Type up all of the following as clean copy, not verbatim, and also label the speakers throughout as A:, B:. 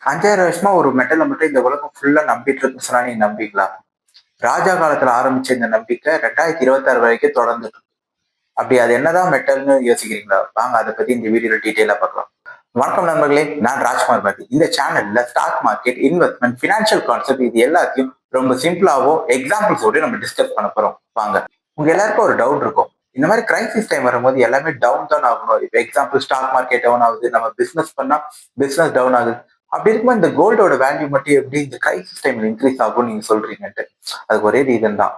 A: 5000 வருஷமா ஒரு மெட்டல மட்டும் இந்த உலகம் ஃபுல்லா நம்பிட்டு இருக்குன்னு சொன்னா நீங்க நம்புவீங்களா? ராஜா காலத்துல ஆரம்பிச்ச இந்த நம்பிக்கை 2026 வரைக்கும் தொடர்ந்துட்டு இருக்கு. அப்படி அது என்னதான் மெட்டல்னு யோசிக்கிறீங்களா? வாங்க அத பத்தி இந்த வீடியோல டீட்டெயிலா பார்க்கலாம். வணக்கம் நண்பர்களே, நான் ராஜ்குமார் பாரதி. இந்த சேனல்ல stock market, investment, financial concept இது எல்லாத்தையும் ரொம்ப சிம்பிளாவோ எக்ஸாம்பிள்ஸோட நம்ம டிஸ்கஸ் பண்ண போறோம். வாங்க. உங்க எல்லாருக்கும் ஒரு டவுட் இருக்கும். இந்த மாதிரி கிரைசிஸ் டைம் வரும்போது எல்லாமே டவுன் தான் ஆகணும். இப்ப எக்ஸாம்பிள் ஸ்டாக் மார்க்கெட் டவுன் ஆகுது, நம்ம பிசினஸ் பண்ணா பிசினஸ் டவுன் ஆகுது. அப்படி இருக்கும்போது இந்த கோல்டோட வேல்யூ மட்டும் எப்படி இந்த கிரைசிஸ் டைம்ல இன்க்ரீஸ் ஆகும்னு நீங்க சொல்றீங்கன்ட்டு. அதுக்கு ஒரே ரீசன் தான்.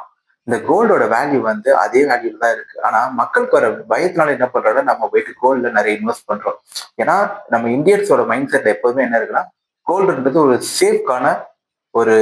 A: இந்த கோல்டோட வேல்யூ வந்து அதே வேல்யூல தான் இருக்கு. ஆனா மக்களுக்கு வர பயத்தினால என்ன பண்றோம்னா நம்ம போயிட்டு கோல்ட்ல நிறைய இன்வெஸ்ட் பண்றோம். ஏன்னா நம்ம இந்தியன்ஸோட மைண்ட் செட் எப்போதுமே என்ன இருக்குன்னா, கோல்டுன்றது ஒரு சேஃப்கான ஒரு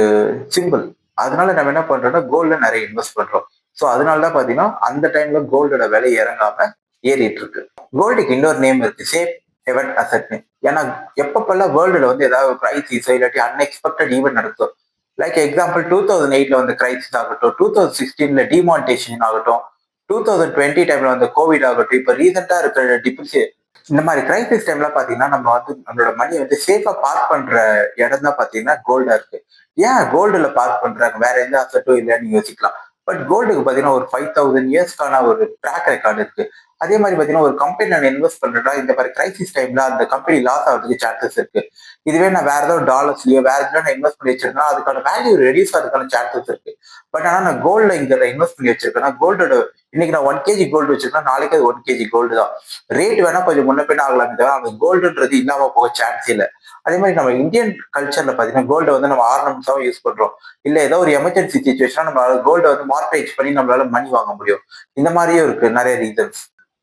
A: சிம்பிள். அதனால நம்ம என்ன பண்றோம்னா கோல்ட்ல நிறைய இன்வெஸ்ட் பண்றோம். ஸோ அதனாலதான் பாத்தீங்கன்னா அந்த டைம்ல கோல்டோட விலை இறங்காம ஏறிட்டு இருக்கு. கோல்டுக்கு இன்னொரு நேம் இருக்கு, சேஃப் ஹெவன் அசெட்னு. ஏன்னா எப்பப்பெல்லாம் வேர்ல்டுல வந்து ஏதாவது கிரைசிஸ் இல்லாட்டி அன்எக்ஸ்பெக்டட் ஈவெண்ட் நடக்கும். லைக் எக்ஸாம்பிள் 2008ல வந்த கிரைசிஸ் ஆகட்டும், 2016ல டிமானிட்டேஷன் ஆகட்டும், 2020 டைம்ல வந்த கோவிட் ஆகட்டும், இப்ப ரீசெண்டா இருக்கிற டிப்ரிசியேஷன், இந்த மாதிரி கிரைசிஸ் டைம்ல பாத்தீங்கன்னா நம்ம வந்து நம்மளோட மணியை வந்து சேஃபா பார்க் பண்ற இடம் தான் பாத்தீங்கன்னா கோல்டா இருக்கு. ஏன் கோல்டுல பார்க் பண்றாங்க, வேற எந்த அசட்டும் இல்லைன்னு யோசிக்கலாம். பட் கோல்டுக்கு பாத்தீங்கன்னா ஒரு 5000 இயர்ஸ்க்கான ஒரு ட்ராக் ரெக்கார்டு இருக்கு. அதே மாதிரி பாத்தீங்கன்னா ஒரு கம்பெனி நான் இன்வெஸ்ட் பண்றேன்னா இந்த மாதிரி கிரைசிஸ் டைம்ல அந்த கம்பெனி லாஸ் ஆகிறதுக்கு சான்சஸ் இருக்கு. இதுவே நான் வேற ஏதாவது டாலர்ஸ்லயோ வேற எதாவது நான் இன்வெஸ்ட் பண்ணி வச்சிருக்கேன்னா அதுக்கான வேல்யூ ரெடியூஸ் ஆகிறதுக்கான சான்சஸ் இருக்கு. பட் ஆனா நான் கோல்ட்ல இங்க இன்வெஸ்ட் பண்ணி வச்சிருக்கேன்னா கோல்டோட இன்னைக்கு நான் 1 kg கோல்டு வச்சிருக்கேன்னா நாளைக்கு அது 1 kg கோல்டு தான். ரேட் வேணா கொஞ்சம் முன்ன பின்ன ஆகலாம், தவிர அந்த கோல்டுன்றது இல்லாம போக சான்ஸ் இல்லை. அதே மாதிரி நம்ம இந்தியன் கல்ச்சர்ல பாத்தீங்கன்னா கோல்டு வந்து நம்ம ஆர்னமெண்ட்ஸாவும் யூஸ் பண்றோம். இல்ல ஏதோ ஒரு எமர்ஜென்சி சுச்சுவேஷனா நம்ம கோல்டை வந்து மார்பேஜ் பண்ணி நம்மளால மணி வாங்க முடியும். இந்த மாதிரியும் இருக்கு நிறைய ரீசன்ஸ்.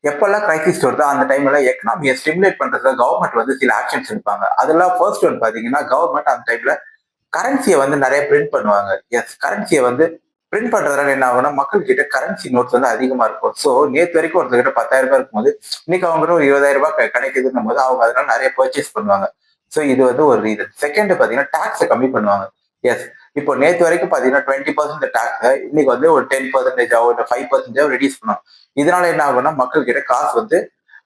A: எப்பெல்லாம் கிரைசிஸ் வருதோ அந்த டைம்ல எக்கனாமியை ஸ்டிமுலேட் பண்றதுக்கு கவர்மெண்ட் வந்து சில ஆக்ஷன்ஸ் எடுப்பாங்க. அதெல்லாம் ஃபர்ஸ்ட் ஒன் பாத்தீங்கன்னா கவர்மெண்ட் அந்த டைம்ல கரன்சியை வந்து நிறைய பிரிண்ட் பண்ணுவாங்க. எஸ், கரன்சியை வந்து பிரிண்ட் பண்றதுனால என்ன ஆகும்னா மக்கள் கிட்ட கரன்சி நோட்ஸ் வந்து அதிகமா இருக்கும். ஸோ நேற்று வரைக்கும் ஒருத்தர்கிட்ட 10,000 ரூபாய் இருக்கும்போது இன்னைக்கு அவங்க ஒரு 20,000 ரூபாய் கிடைக்குதுன்னும் போது அவங்க அதனால நிறைய பர்ச்சேஸ் பண்ணுவாங்க. ஸோ இது வந்து ஒரு ரீசன். செகண்ட் பாத்தீங்கன்னா டாக்ஸை கம்மி பண்ணுவாங்க. எஸ், இப்போ நேற்று வரைக்கும் பாத்தீங்கன்னா 20% டாக்ஸ் இன்னைக்கு வந்து ஒரு 10% ஒரு 5% ரெடியூஸ் பண்ணுவாங்க. இதனால என்ன ஆகும்னா மக்கள் கிட்ட காசு வந்து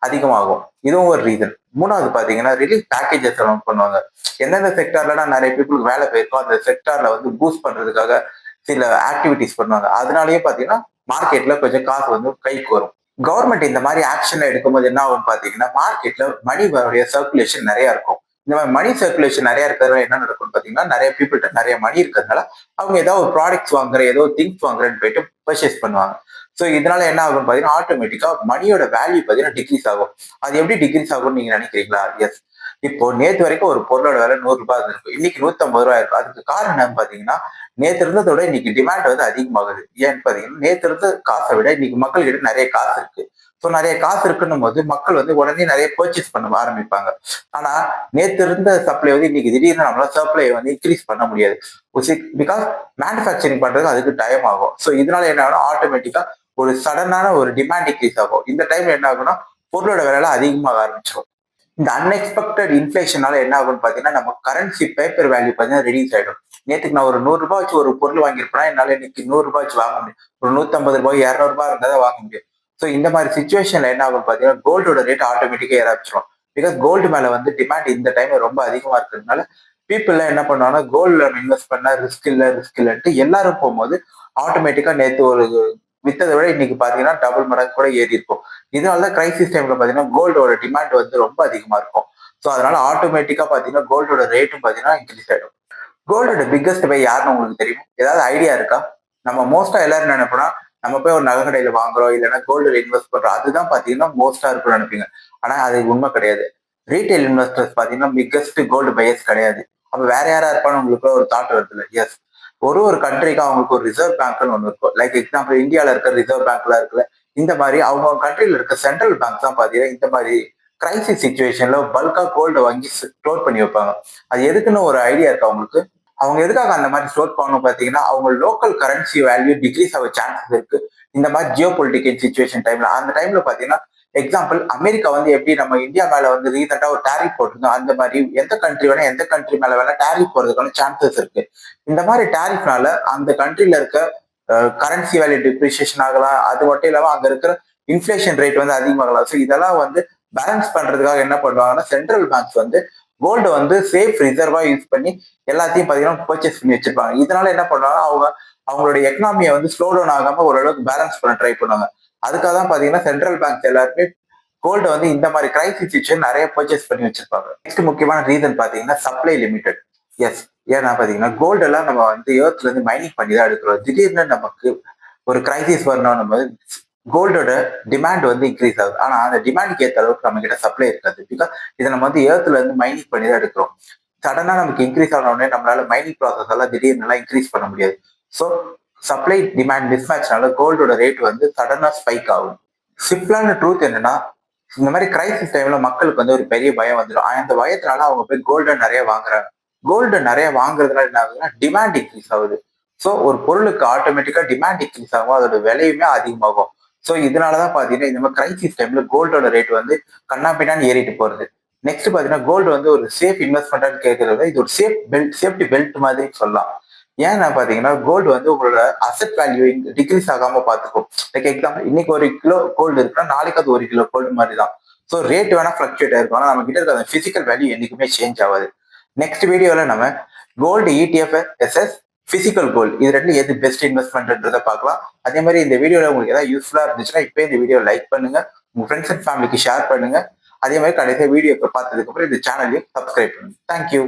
A: அதிகமாகும். இதுவும் ஒரு ரீசன். மூணாவது பாத்தீங்கன்னா ரிலீஃப் பேக்கேஜஸ் பண்ணுவாங்க. எந்தெந்த செக்டார்ல நிறைய பீப்புளுக்கு வேலை போயிருக்கோம் அந்த செக்டார்ல வந்து பூஸ்ட் பண்றதுக்காக சில ஆக்டிவிட்டிஸ் பண்ணுவாங்க. அதனாலயே பாத்தீங்கன்னா மார்க்கெட்ல கொஞ்சம் காசு வந்து கைக்கு வரும். கவர்மெண்ட் இந்த மாதிரி ஆக்ஷன் எடுக்கும்போது என்ன ஆகும் பாத்தீங்கன்னா மார்க்கெட்ல மணி சர்க்குலேஷன் நிறைய இருக்கும். இந்த மாதிரி மணி சர்க்குலேஷன் நிறைய இருக்கிறதுனால என்ன நடக்கும்னு பாத்தீங்கன்னா நிறைய பீப்புள்கிட்ட நிறைய மணி இருக்கிறதுனால அவங்க ஏதாவது ஒரு ப்ராடக்ட்ஸ் வாங்குற ஏதோ திங்ஸ் வாங்குறேன்னு போயிட்டு பர்ச்சேஸ் பண்ணுவாங்க. ஸோ இதனால என்ன ஆகும் பாத்தீங்கன்னா ஆட்டோமேட்டிக்கா மணியோட வேல்யூ பாத்தீங்கன்னா டிக்ரீஸ் ஆகும். அது எப்படி டிக்ரீஸ் ஆகும்னு நீங்க நினைக்கிறீங்களா? எஸ், இப்போ நேத்து வரைக்கும் ஒரு பொருளோட விலை 100 ரூபாய் இருக்கும், இன்னைக்கு 150 ரூபாய் இருக்கும். அதுக்கு காரணம் என்னன்னு பாத்தீங்கன்னா நேத்து இருந்ததோட இன்னைக்கு டிமாண்ட் வந்து அதிகமாகுது. ஏன்னு பாத்தீங்கன்னா நேத்து இருந்த காசை விட இன்னைக்கு மக்கள் கிட்ட நிறைய காசு இருக்கு. ஸோ நிறைய காசு இருக்குன்னும் போது மக்கள் வந்து உடனே நிறைய பர்ச்சேஸ் பண்ண ஆரம்பிப்பாங்க. ஆனா நேத்து இருந்த சப்ளை வந்து இன்னைக்கு திடீர்னு நம்மளால சப்ளை வந்து இன்க்ரீஸ் பண்ண முடியாது. பிகாஸ் மேனுஃபேக்சரிங் பண்றது அதுக்கு டைம் ஆகும். ஸோ இதனால என்ன ஆகும் ஆட்டோமேட்டிக்கா ஒரு சடனான ஒரு டிமாண்ட் இன்க்ரீஸ் ஆகும். இந்த டைம்ல என்ன ஆகும்னா பொருளோட விலை அதிகமாக ஆரம்பிச்சிடும். இந்த அன்எக்ஸ்பெக்டட் இன்ஃபிளேஷனால என்ன ஆகும்னு பாத்தீங்கன்னா நம்ம கரன்சி பேப்பர் வேல்யூ பாத்தீங்கன்னா ரெடியூஸ் ஆயிடும். நேற்றுக்கு நான் ஒரு 100 ரூபாய் வச்சு ஒரு பொருள் வாங்கியிருப்பேன், என்னால இன்னைக்கு 100 ரூபாய் வச்சு வாங்க முடியும். ஒரு 150 ரூபாய் 200 ரூபாய் இருந்தாதான் வாங்க முடியும். ஸோ இந்த மாதிரி சுச்சுவேஷன்ல என்ன ஆகும் பாத்தீங்கன்னா கோல்டோட ரேட் ஆட்டோமேட்டிக்கா ஏற ஆரம்பிச்சிடும். பிகாஸ் கோல்டு மேல வந்து டிமாண்ட் இந்த டைம்ல ரொம்ப அதிகமா இருக்கிறதுனால பீப்புள் என்ன பண்ணுவாங்கன்னா கோல்டுல இன்வெஸ்ட் பண்ணா ரிஸ்க் இல்லைன்ட்டு எல்லாரும் போகும்போது ஆட்டோமேட்டிக்கா நேற்று ஒரு வித்ததை விட இன்னைக்கு பாத்தீங்கன்னா டபுள் மடங்கு கூட ஏறி இருக்கும். இதனாலதான் கிரைசிஸ் டைம்ல பாத்தீங்கன்னா கோல்டோட டிமாண்ட் வந்து ரொம்ப அதிகமா இருக்கும். ஸோ அதனால ஆட்டோமேட்டிக்கா பாத்தீங்கன்னா கோல்டோட ரேட்டும் பாத்தீங்கன்னா இன்க்ரீஸ் ஆயிடும். கோல்டோட பிக்கஸ்ட் பை யாருன்னு உங்களுக்கு தெரியும்? ஏதாவது ஐடியா இருக்கா? நம்ம மோஸ்டா எல்லாரும் நினைப்போம்னா நம்ம போய் ஒரு நகை கடையில வாங்குறோம் இல்லைன்னா கோல்டுல இன்வெஸ்ட் பண்றோம், அதுதான் பாத்தீங்கன்னா மோஸ்டா இருக்கும்னு நினைப்பீங்க. ஆனா அது உண்மை கிடையாது. ரீட்டைல் இன்வெஸ்டர்ஸ் பாத்தீங்கன்னா பிக்கஸ்ட் கோல்டு பையர்ஸ் கிடையாது. அப்ப வேற யாரா இருப்பான்னு உங்களுக்கு ஒரு தாட் வருது இல்லை? எஸ், ஒரு கண்ட்ரிக்கு அவங்களுக்கு ஒரு ரிசர்வ் பேங்க்னு ஒன்று இருக்கும். லைக் எக்ஸாம்பிள் இந்தியாவில இருக்கிற ரிசர்வ் பேங்க்ல இருக்குல்ல, இந்த மாதிரி அவங்க கண்ட்ரில இருக்க சென்ட்ரல் பேங்க் தான் பாத்தீங்கன்னா இந்த மாதிரி கிரைசிஸ் சுச்சுவேஷன்ல பல்கா கோல்டு வாங்கி ஸ்டோர் பண்ணி வைப்பாங்க. அது எதுக்குன்னு ஒரு ஐடியா இருக்கா உங்களுக்கு? அவங்க எதுக்காக அந்த மாதிரி ஸ்டோர் பண்ணணும் பாத்தீங்கன்னா அவங்க லோக்கல் கரன்சி வேல்யூ டிக்ரீஸ் ஆக சான்சஸ் இருக்கு. இந்த மாதிரி ஜியோ பொலிட்டிக்கல் சுச்சுவேஷன் டைம்ல அந்த டைம்ல பாத்தீங்கன்னா எக்ஸாம்பிள் அமெரிக்கா வந்து எப்படி நம்ம இந்தியா மேல வந்து ரீசெண்டா ஒரு டேரிஃப் போட்டிருந்தோம், அந்த மாதிரி எந்த கண்ட்ரி மேல வேணா டேரிஃப் போறதுக்கான சான்சஸ் இருக்கு. இந்த மாதிரி டேரிஃப்னால அந்த கண்ட்ரில இருக்க கரன்சி வேல்யூ டிப்ரிசியேஷன் ஆகலாம். அது மட்டும் இல்லாம அங்க இருக்கிற இன்ஃபிளேஷன் ரேட் வந்து அதிகமாகலாம். ஸோ இதெல்லாம் வந்து பேலன்ஸ் பண்றதுக்காக என்ன பண்ணுவாங்கன்னா சென்ட்ரல் பேங்க்ஸ் வந்து கோல்டு வந்து சேஃப் ரிசர்வா யூஸ் பண்ணி எல்லாத்தையும் பாத்தீங்கன்னா பர்ச்சேஸ் பண்ணி வச்சிருப்பாங்க. இதனால என்ன பண்ணுவாங்க, அவங்களுடைய எக்கனாமியை வந்து ஸ்லோ டவுன் ஆகாம ஓரளவுக்கு பேலன்ஸ் பண்ண ட்ரை பண்ணுவாங்க. அதுக்காக தான் பாத்தீங்கன்னா சென்ட்ரல் பேங்க்ஸ் எல்லாருமே கோல்டு வந்து இந்த மாதிரி கிரைசிஸ் சுச்சுவேஷன் நிறைய பர்ச்சேஸ் பண்ணி வச்சிருப்பாங்க. நெக்ஸ்ட் முக்கியமான ரீசன் பாத்தீங்கன்னா சப்ளை லிமிடெட். எஸ், ஏன்னா பாத்தீங்கன்னா கோல்டு எல்லாம் நம்ம வந்து எர்த்ல இருந்து மைனிங் பண்ணி தான் எடுக்கிறோம். திடீர்னு நமக்கு ஒரு கிரைசிஸ் வரணும், நம்ம கோல்டோட டிமாண்ட் வந்து இன்க்ரீஸ் ஆகுது. ஆனா அந்த டிமாண்டுக்கு ஏற்ற அளவுக்கு நம்ம கிட்ட சப்ளை இருக்காது. பிகாஸ் இதை நம்ம வந்து எர்த்ல இருந்து மைனிங் பண்ணி தான் எடுக்கிறோம். சடனா நமக்கு இன்க்ரீஸ் ஆன உடனே நம்மளால மைனிங் ப்ராசஸ் எல்லாம் திடீர்னு இன்க்ரீஸ் பண்ண முடியாது. ஸோ சப்ளை டிமாண்ட் மிஸ்மேட்ச்னால கோல்டோட ரேட் வந்து சடனா ஸ்பைக் ஆகும். சிம்பிளான ட்ரூத் என்னன்னா, இந்த மாதிரி கிரைசிஸ் டைம்ல மக்களுக்கு வந்து ஒரு பெரிய பயம் வந்துடும். அந்த பயத்தினால அவங்க போய் கோல்டு நிறைய வாங்குறாங்க. கோல்டு நிறைய வாங்குறதுனால என்ன ஆகுதுன்னா டிமாண்ட் இன்க்ரீஸ் ஆகுது. ஸோ ஒரு பொருளுக்கு ஆட்டோமேட்டிக்கா டிமாண்ட் இன்க்ரீஸ் ஆகும், அதோட விலையுமே அதிகமாகும். ஸோ இதனாலதான் பாத்தீங்கன்னா இந்த மாதிரி கிரைசிஸ் டைம்ல கோல்டோட ரேட் வந்து கண்ணாப்பின்னான்னு ஏறிட்டு போறது. நெக்ஸ்ட் பாத்தீங்கன்னா கோல்டு வந்து ஒரு சேஃப் இன்வெஸ்ட்மெண்ட் கேட்கறது, இது ஒரு சேஃப்டி பெல்ட் மாதிரி சொல்லலாம். ஏன்னா பாத்தீங்கன்னா கோல்டு வந்து உங்களோட அசெட் வேல்யூ டிக்ரீஸ் ஆகாம பாத்துக்கும். லைக் எக்ஸாம்பிள், இன்னைக்கு 1 கிலோ கோல்டு இருக்குன்னா நாளைக்கு அது 1 கிலோ கோல்டு மாதிரி தான். ஸோ ரேட் வேணா ஃபிளக்சுவேட் ஆயிருக்கும், ஆனா நம்ம கிட்ட இருக்க அந்த பிசிக்கல் வேல்யூ என்னைக்குமே சேஞ்ச் ஆகாது. நெக்ஸ்ட் வீடியோல நம்ம கோல்டு ETF எஸ்எஸ் பிசிக்கல் கோல்டு இது ரெண்டு எது பெஸ்ட் இன்வெஸ்ட்மெண்ட்ன்றதை பார்க்கலாம். அதே மாதிரி இந்த வீடியோல உங்களுக்கு ஏதாவது யூஸ்ஃபுல்லா இருந்துச்சுன்னா இப்போ இந்த வீடியோ லைக் பண்ணுங்க, உங்க ஃப்ரெண்ட்ஸ் அண்ட் ஃபேமிலிக்கு ஷேர் பண்ணுங்க. அதே மாதிரி கடைசியாக வீடியோ பார்த்ததுக்கு அப்புறம் இந்த சேனலையும் சப்ஸ்கிரைப் பண்ணுங்க. தேங்க்யூ.